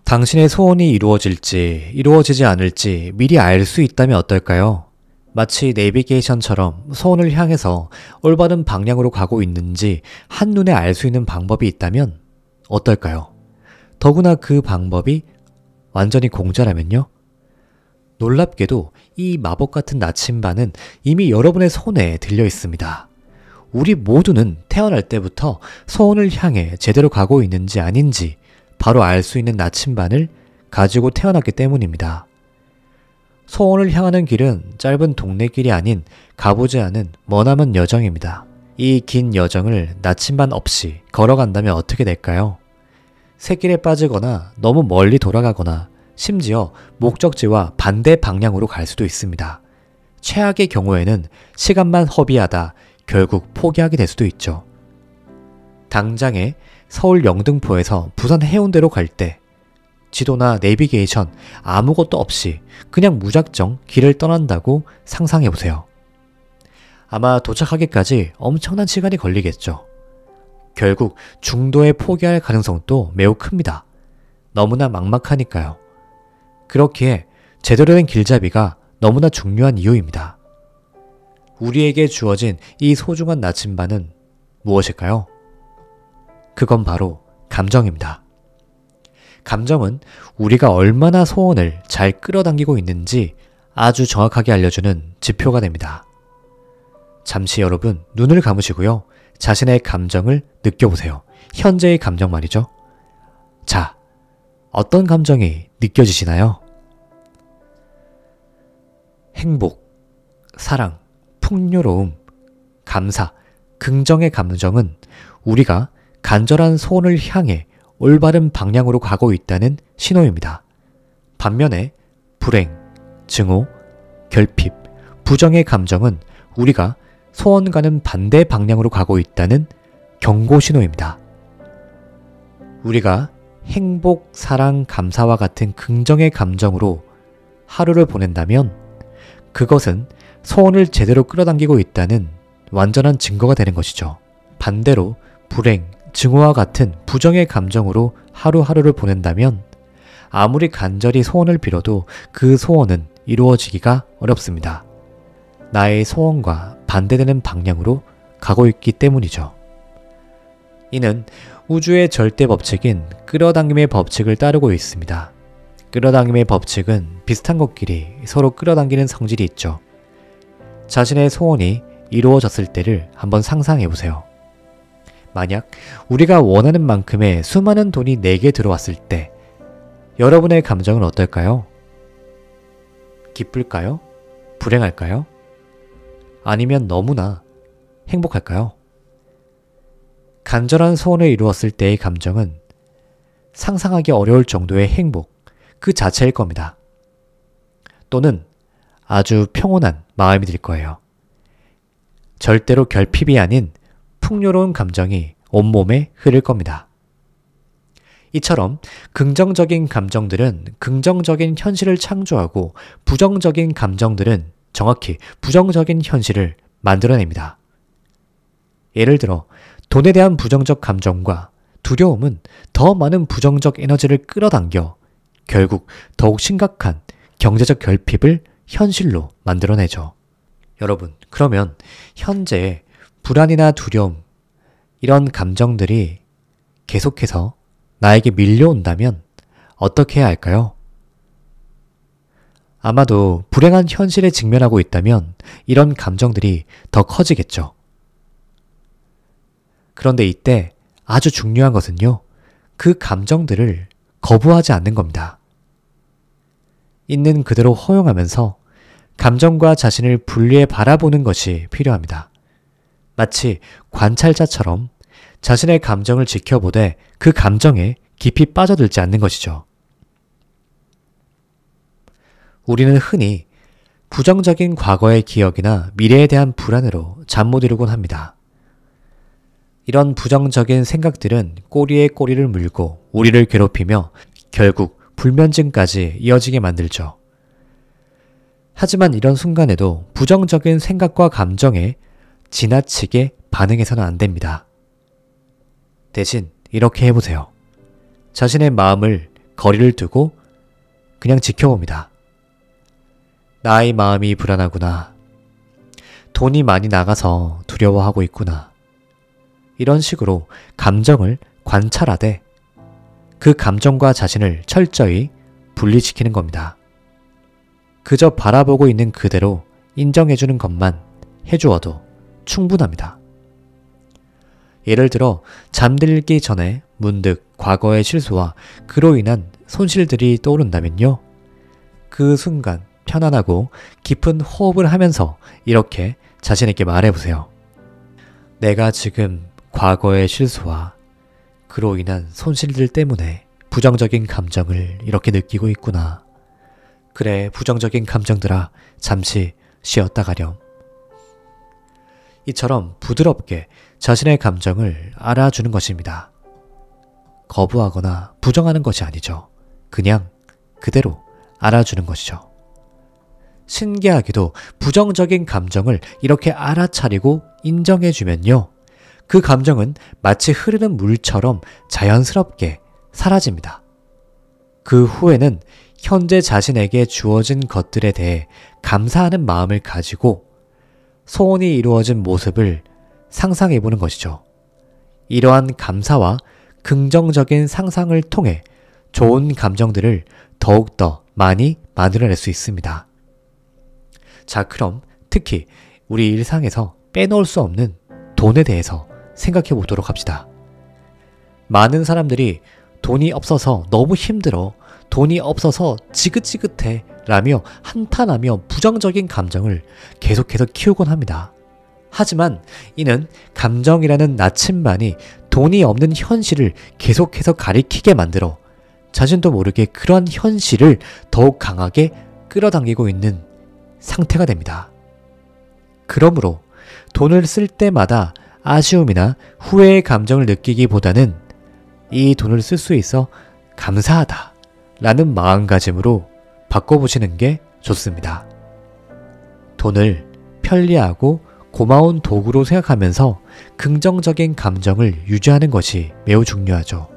당신의 소원이 이루어질지 이루어지지 않을지 미리 알 수 있다면 어떨까요? 마치 내비게이션처럼 소원을 향해서 올바른 방향으로 가고 있는지 한눈에 알 수 있는 방법이 있다면 어떨까요? 더구나 그 방법이 완전히 공짜라면요? 놀랍게도 이 마법 같은 나침반은 이미 여러분의 손에 들려 있습니다. 우리 모두는 태어날 때부터 소원을 향해 제대로 가고 있는지 아닌지 바로 알 수 있는 나침반을 가지고 태어났기 때문입니다. 소원을 향하는 길은 짧은 동네 길이 아닌 가보지 않은 머나먼 여정입니다. 이 긴 여정을 나침반 없이 걸어간다면 어떻게 될까요? 샛길에 빠지거나 너무 멀리 돌아가거나 심지어 목적지와 반대 방향으로 갈 수도 있습니다. 최악의 경우에는 시간만 허비하다 결국 포기하게 될 수도 있죠. 당장에 서울 영등포에서 부산 해운대로 갈 때 지도나 내비게이션 아무것도 없이 그냥 무작정 길을 떠난다고 상상해보세요. 아마 도착하기까지 엄청난 시간이 걸리겠죠. 결국 중도에 포기할 가능성도 매우 큽니다. 너무나 막막하니까요. 그렇기에 제대로 된 길잡이가 너무나 중요한 이유입니다. 우리에게 주어진 이 소중한 나침반은 무엇일까요? 그건 바로 감정입니다. 감정은 우리가 얼마나 소원을 잘 끌어당기고 있는지 아주 정확하게 알려주는 지표가 됩니다. 잠시 여러분 눈을 감으시고요. 자신의 감정을 느껴보세요. 현재의 감정 말이죠. 자, 어떤 감정이 느껴지시나요? 행복, 사랑, 풍요로움, 감사, 긍정의 감정은 우리가 간절한 소원을 향해 올바른 방향으로 가고 있다는 신호입니다. 반면에 불행, 증오, 결핍, 부정의 감정은 우리가 소원과는 반대 방향으로 가고 있다는 경고 신호입니다. 우리가 행복, 사랑, 감사와 같은 긍정의 감정으로 하루를 보낸다면 그것은 소원을 제대로 끌어당기고 있다는 완전한 증거가 되는 것이죠. 반대로 불행, 증오와 같은 부정의 감정으로 하루하루를 보낸다면 아무리 간절히 소원을 빌어도 그 소원은 이루어지기가 어렵습니다. 나의 소원과 반대되는 방향으로 가고 있기 때문이죠. 이는 우주의 절대 법칙인 끌어당김의 법칙을 따르고 있습니다. 끌어당김의 법칙은 비슷한 것끼리 서로 끌어당기는 성질이 있죠. 자신의 소원이 이루어졌을 때를 한번 상상해 보세요. 만약 우리가 원하는 만큼의 수많은 돈이 내게 들어왔을 때 여러분의 감정은 어떨까요? 기쁠까요? 불행할까요? 아니면 너무나 행복할까요? 간절한 소원을 이루었을 때의 감정은 상상하기 어려울 정도의 행복 그 자체일 겁니다. 또는 아주 평온한 마음이 들 거예요. 절대로 결핍이 아닌 풍요로운 감정이 온몸에 흐를 겁니다. 이처럼 긍정적인 감정들은 긍정적인 현실을 창조하고 부정적인 감정들은 정확히 부정적인 현실을 만들어냅니다. 예를 들어 돈에 대한 부정적 감정과 두려움은 더 많은 부정적 에너지를 끌어당겨 결국 더욱 심각한 경제적 결핍을 현실로 만들어내죠. 여러분, 그러면 현재 불안이나 두려움, 이런 감정들이 계속해서 나에게 밀려온다면 어떻게 해야 할까요? 아마도 불행한 현실에 직면하고 있다면 이런 감정들이 더 커지겠죠. 그런데 이때 아주 중요한 것은요, 그 감정들을 거부하지 않는 겁니다. 있는 그대로 허용하면서 감정과 자신을 분리해 바라보는 것이 필요합니다. 마치 관찰자처럼 자신의 감정을 지켜보되 그 감정에 깊이 빠져들지 않는 것이죠. 우리는 흔히 부정적인 과거의 기억이나 미래에 대한 불안으로 잠 못 이루곤 합니다. 이런 부정적인 생각들은 꼬리에 꼬리를 물고 우리를 괴롭히며 결국 불면증까지 이어지게 만들죠. 하지만 이런 순간에도 부정적인 생각과 감정에 지나치게 반응해서는 안 됩니다. 대신 이렇게 해보세요. 자신의 마음을 거리를 두고 그냥 지켜봅니다. 나의 마음이 불안하구나. 돈이 많이 나가서 두려워하고 있구나. 이런 식으로 감정을 관찰하되 그 감정과 자신을 철저히 분리시키는 겁니다. 그저 바라보고 있는 그대로 인정해주는 것만 해주어도 충분합니다. 예를 들어 잠들기 전에 문득 과거의 실수와 그로 인한 손실들이 떠오른다면요. 그 순간 편안하고 깊은 호흡을 하면서 이렇게 자신에게 말해보세요. 내가 지금 과거의 실수와 그로 인한 손실들 때문에 부정적인 감정을 이렇게 느끼고 있구나. 그래, 부정적인 감정들아, 잠시 쉬었다 가렴. 이처럼 부드럽게 자신의 감정을 알아주는 것입니다. 거부하거나 부정하는 것이 아니죠. 그냥 그대로 알아주는 것이죠. 신기하게도 부정적인 감정을 이렇게 알아차리고 인정해주면요. 그 감정은 마치 흐르는 물처럼 자연스럽게 사라집니다. 그 후에는 현재 자신에게 주어진 것들에 대해 감사하는 마음을 가지고 소원이 이루어진 모습을 상상해보는 것이죠. 이러한 감사와 긍정적인 상상을 통해 좋은 감정들을 더욱더 많이 만들어낼 수 있습니다. 자, 그럼 특히 우리 일상에서 빼놓을 수 없는 돈에 대해서 생각해 보도록 합시다. 많은 사람들이 돈이 없어서 너무 힘들어, 돈이 없어서 지긋지긋해 라며 한탄하며 부정적인 감정을 계속해서 키우곤 합니다. 하지만 이는 감정이라는 나침반이 돈이 없는 현실을 계속해서 가리키게 만들어 자신도 모르게 그러한 현실을 더욱 강하게 끌어당기고 있는 상태가 됩니다. 그러므로 돈을 쓸 때마다 아쉬움이나 후회의 감정을 느끼기보다는 이 돈을 쓸 수 있어 감사하다 라는 마음가짐으로 바꿔보시는 게 좋습니다. 돈을 편리하고 고마운 도구로 생각하면서 긍정적인 감정을 유지하는 것이 매우 중요하죠.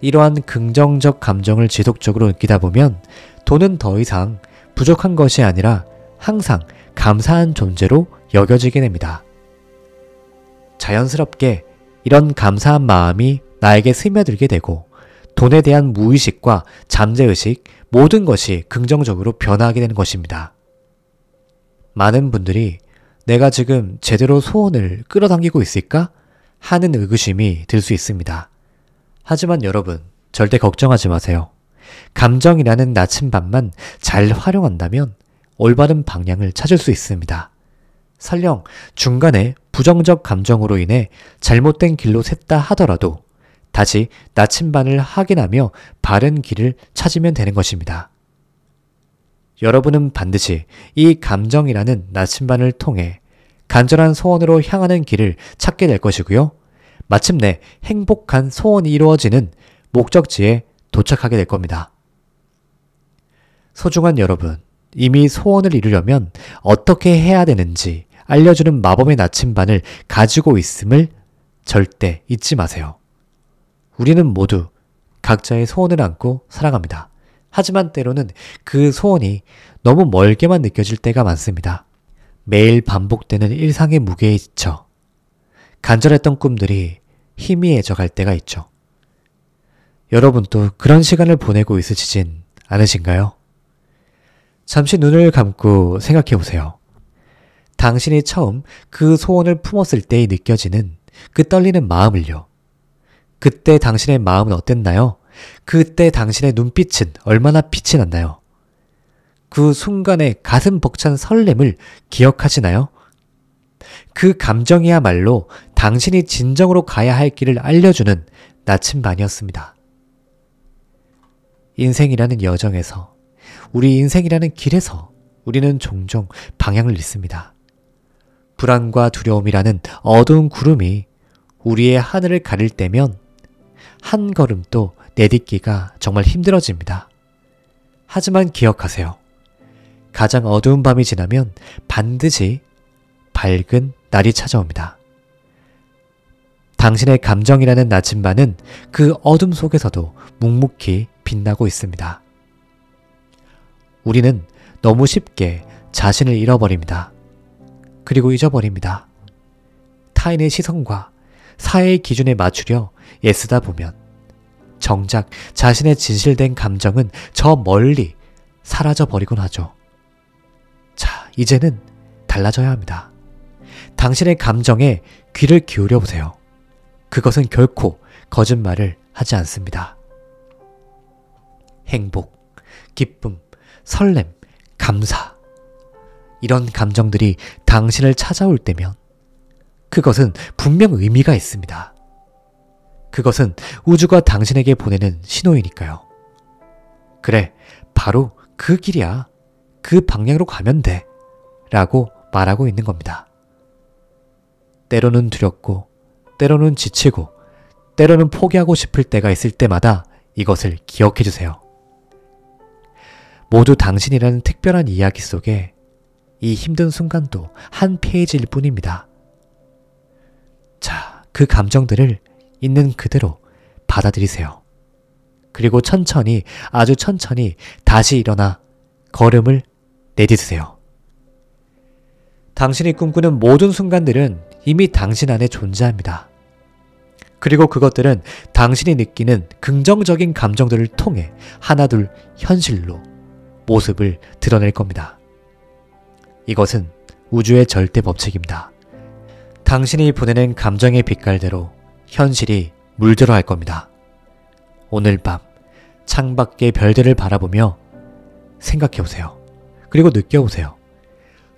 이러한 긍정적 감정을 지속적으로 느끼다 보면 돈은 더 이상 부족한 것이 아니라 항상 감사한 존재로 여겨지게 됩니다. 자연스럽게 이런 감사한 마음이 나에게 스며들게 되고 돈에 대한 무의식과 잠재의식 모든 것이 긍정적으로 변화하게 되는 것입니다. 많은 분들이 내가 지금 제대로 소원을 끌어당기고 있을까? 하는 의구심이 들 수 있습니다. 하지만 여러분, 절대 걱정하지 마세요. 감정이라는 나침반만 잘 활용한다면 올바른 방향을 찾을 수 있습니다. 설령 중간에 부정적 감정으로 인해 잘못된 길로 샜다 하더라도 다시 나침반을 확인하며 바른 길을 찾으면 되는 것입니다. 여러분은 반드시 이 감정이라는 나침반을 통해 간절한 소원으로 향하는 길을 찾게 될 것이고요. 마침내 행복한 소원이 이루어지는 목적지에 도착하게 될 겁니다. 소중한 여러분, 이미 소원을 이루려면 어떻게 해야 되는지 알려주는 마법의 나침반을 가지고 있음을 절대 잊지 마세요. 우리는 모두 각자의 소원을 안고 살아갑니다. 하지만 때로는 그 소원이 너무 멀게만 느껴질 때가 많습니다. 매일 반복되는 일상의 무게에 지쳐 간절했던 꿈들이 희미해져 갈 때가 있죠. 여러분도 그런 시간을 보내고 있으시진 않으신가요? 잠시 눈을 감고 생각해 보세요. 당신이 처음 그 소원을 품었을 때 느껴지는 그 떨리는 마음을요. 그때 당신의 마음은 어땠나요? 그때 당신의 눈빛은 얼마나 빛이 났나요? 그 순간의 가슴 벅찬 설렘을 기억하시나요? 그 감정이야말로 당신이 진정으로 가야 할 길을 알려주는 나침반이었습니다. 인생이라는 여정에서, 우리 인생이라는 길에서 우리는 종종 방향을 잃습니다. 불안과 두려움이라는 어두운 구름이 우리의 하늘을 가릴 때면 한 걸음도 내딛기가 정말 힘들어집니다. 하지만 기억하세요. 가장 어두운 밤이 지나면 반드시 밝은 날이 찾아옵니다. 당신의 감정이라는 나침반은 그 어둠 속에서도 묵묵히 빛나고 있습니다. 우리는 너무 쉽게 자신을 잃어버립니다. 그리고 잊어버립니다. 타인의 시선과 사회의 기준에 맞추려 애쓰다 보면 정작 자신의 진실된 감정은 저 멀리 사라져 버리곤 하죠. 자, 이제는 달라져야 합니다. 당신의 감정에 귀를 기울여 보세요. 그것은 결코 거짓말을 하지 않습니다. 행복, 기쁨, 설렘, 감사. 이런 감정들이 당신을 찾아올 때면 그것은 분명 의미가 있습니다. 그것은 우주가 당신에게 보내는 신호이니까요. 그래, 바로 그 길이야. 그 방향으로 가면 돼. 라고 말하고 있는 겁니다. 때로는 두렵고, 때로는 지치고, 때로는 포기하고 싶을 때가 있을 때마다 이것을 기억해 주세요. 모두 당신이라는 특별한 이야기 속에 이 힘든 순간도 한 페이지일 뿐입니다. 자, 그 감정들을 있는 그대로 받아들이세요. 그리고 천천히, 아주 천천히 다시 일어나 걸음을 내딛으세요. 당신이 꿈꾸는 모든 순간들은 이미 당신 안에 존재합니다. 그리고 그것들은 당신이 느끼는 긍정적인 감정들을 통해 하나둘 현실로 모습을 드러낼 겁니다. 이것은 우주의 절대 법칙입니다. 당신이 보내는 감정의 빛깔대로 현실이 물들어 갈 겁니다. 오늘 밤 창밖의 별들을 바라보며 생각해보세요. 그리고 느껴보세요.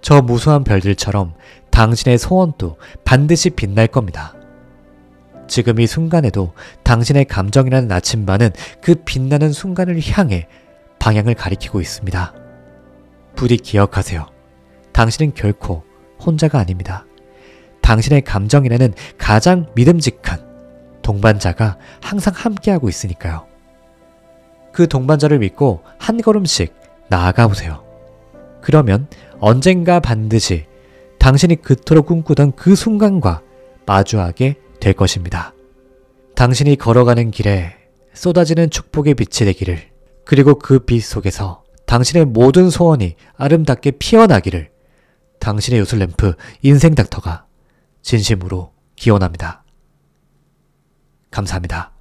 저 무수한 별들처럼 당신의 소원도 반드시 빛날 겁니다. 지금 이 순간에도 당신의 감정이라는 나침반은 그 빛나는 순간을 향해 방향을 가리키고 있습니다. 부디 기억하세요. 당신은 결코 혼자가 아닙니다. 당신의 감정이라는 가장 믿음직한 동반자가 항상 함께하고 있으니까요. 그 동반자를 믿고 한 걸음씩 나아가 보세요. 그러면 언젠가 반드시 당신이 그토록 꿈꾸던 그 순간과 마주하게 될 것입니다. 당신이 걸어가는 길에 쏟아지는 축복의 빛이 되기를, 그리고 그 빛 속에서 당신의 모든 소원이 아름답게 피어나기를 당신의 요술램프 인생 닥터가 진심으로 기원합니다. 감사합니다.